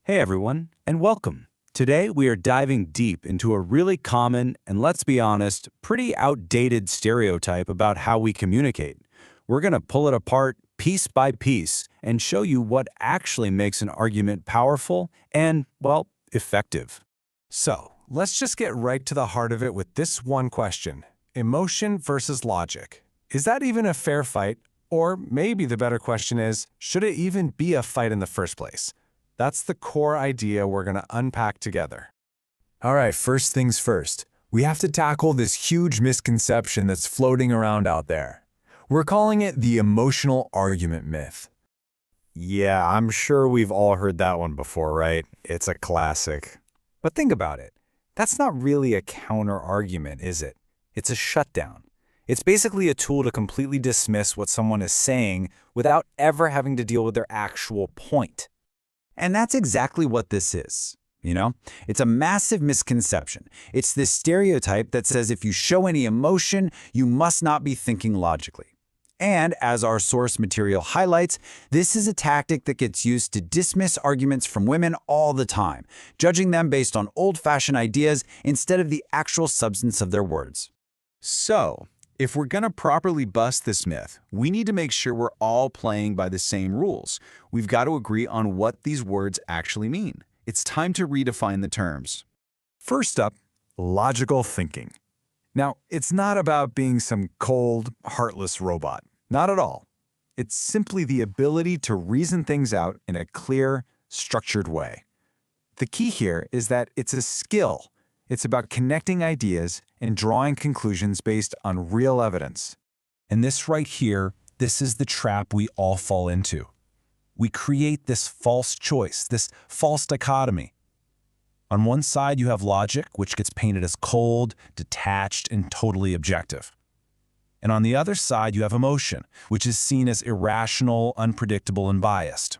Hey everyone, and welcome. Today we are diving deep into a really common and, let's be honest, pretty outdated stereotype about how we communicate. We're going to pull it apart piece by piece and show you what actually makes an argument powerful and, well, effective. So, let's just get right to the heart of it with this one question. Emotion versus logic. Is that even a fair fight? Or maybe the better question is, should it even be a fight in the first place? That's the core idea we're going to unpack together. All right, first things first. We have to tackle this huge misconception that's floating around out there. We're calling it the emotional argument myth. Yeah, I'm sure we've all heard that one before, right? It's a classic. But think about it. That's not really a counter-argument, is it? It's a shutdown. It's basically a tool to completely dismiss what someone is saying without ever having to deal with their actual point. And that's exactly what this is. It's a massive misconception. It's this stereotype that says if you show any emotion, you must not be thinking logically. And as our source material highlights, this is a tactic that gets used to dismiss arguments from women all the time, judging them based on old-fashioned ideas instead of the actual substance of their words. So, if we're going to properly bust this myth, we need to make sure we're all playing by the same rules. We've got to agree on what these words actually mean. It's time to redefine the terms. First up, logical thinking. Now, it's not about being some cold, heartless robot. Not at all. It's simply the ability to reason things out in a clear, structured way. The key here is that it's a skill. It's about connecting ideas and drawing conclusions based on real evidence. And this right here, this is the trap we all fall into. We create this false choice, this false dichotomy. On one side, you have logic, which gets painted as cold, detached, and totally objective. And on the other side, you have emotion, which is seen as irrational, unpredictable, and biased.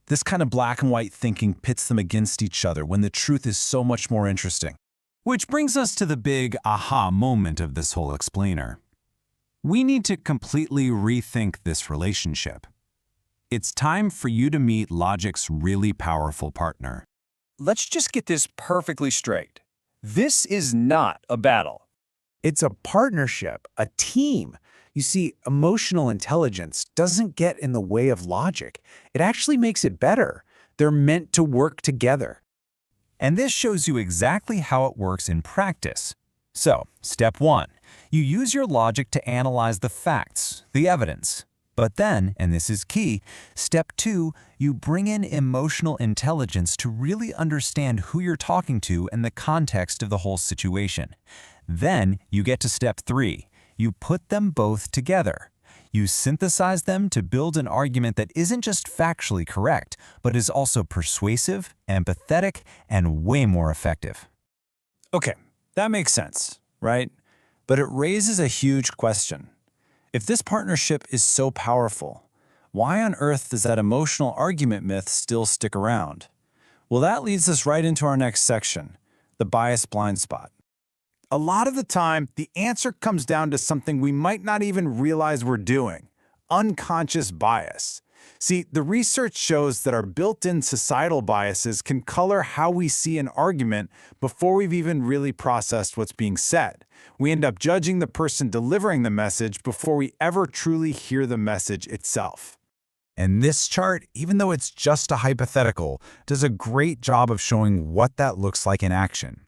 This kind of black and white thinking pits them against each other when the truth is so much more interesting. Which brings us to the big aha moment of this whole explainer. We need to completely rethink this relationship. It's time for you to meet logic's really powerful partner. Let's just get this perfectly straight. This is not a battle. It's a partnership, a team. You see, emotional intelligence doesn't get in the way of logic. It actually makes it better. They're meant to work together. And this shows you exactly how it works in practice. So, step 1, you use your logic to analyze the facts, the evidence. But then, and this is key, step 2, you bring in emotional intelligence to really understand who you're talking to and the context of the whole situation. Then, you get to step 3, you put them both together. You synthesize them to build an argument that isn't just factually correct, but is also persuasive, empathetic, and way more effective. Okay, that makes sense, right? But it raises a huge question. If this partnership is so powerful, why on earth does that emotional argument myth still stick around? Well, that leads us right into our next section, the bias blind spot. A lot of the time, the answer comes down to something we might not even realize we're doing: unconscious bias. See, the research shows that our built-in societal biases can color how we see an argument before we've even really processed what's being said. We end up judging the person delivering the message before we ever truly hear the message itself. And this chart, even though it's just a hypothetical, does a great job of showing what that looks like in action.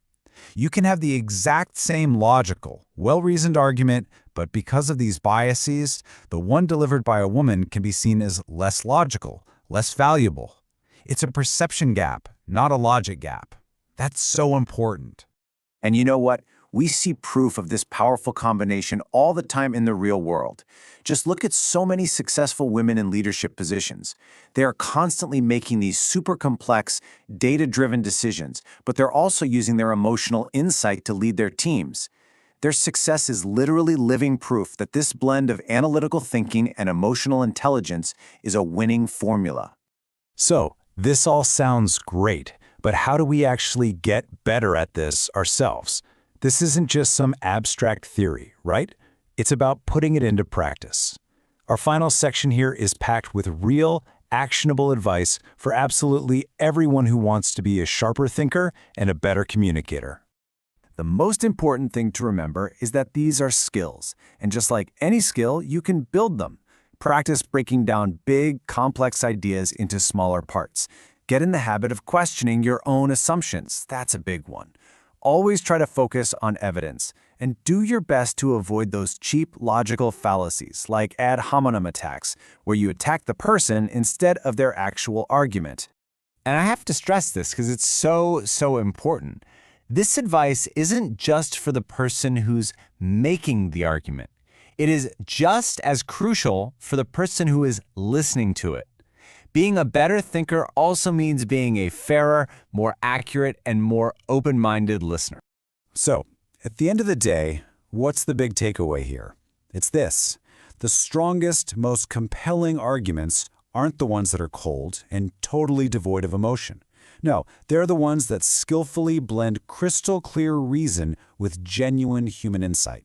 You can have the exact same logical, well-reasoned argument, but because of these biases, the one delivered by a woman can be seen as less logical, less valuable. It's a perception gap, not a logic gap. That's so important. And you know what? We see proof of this powerful combination all the time in the real world. Just look at so many successful women in leadership positions. They are constantly making these super complex, data-driven decisions, but they're also using their emotional insight to lead their teams. Their success is literally living proof that this blend of analytical thinking and emotional intelligence is a winning formula. So, this all sounds great, but how do we actually get better at this ourselves? This isn't just some abstract theory, right? It's about putting it into practice. Our final section here is packed with real, actionable advice for absolutely everyone who wants to be a sharper thinker and a better communicator. The most important thing to remember is that these are skills, and just like any skill, you can build them. Practice breaking down big, complex ideas into smaller parts. Get in the habit of questioning your own assumptions. That's a big one. Always try to focus on evidence, and do your best to avoid those cheap logical fallacies like ad hominem attacks, where you attack the person instead of their actual argument. And I have to stress this because it's so important. This advice isn't just for the person who's making the argument. It is just as crucial for the person who is listening to it. Being a better thinker also means being a fairer, more accurate, and more open-minded listener. So, at the end of the day, what's the big takeaway here? It's this: the strongest, most compelling arguments aren't the ones that are cold and totally devoid of emotion. No, they're the ones that skillfully blend crystal clear reason with genuine human insight.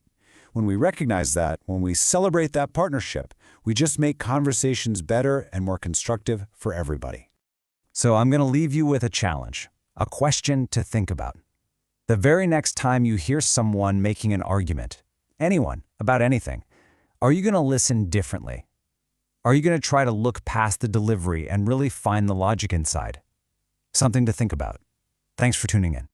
When we recognize that, when we celebrate that partnership, we just make conversations better and more constructive for everybody. So I'm going to leave you with a challenge, a question to think about. The very next time you hear someone making an argument, anyone, about anything, are you going to listen differently? Are you going to try to look past the delivery and really find the logic inside? Something to think about. Thanks for tuning in.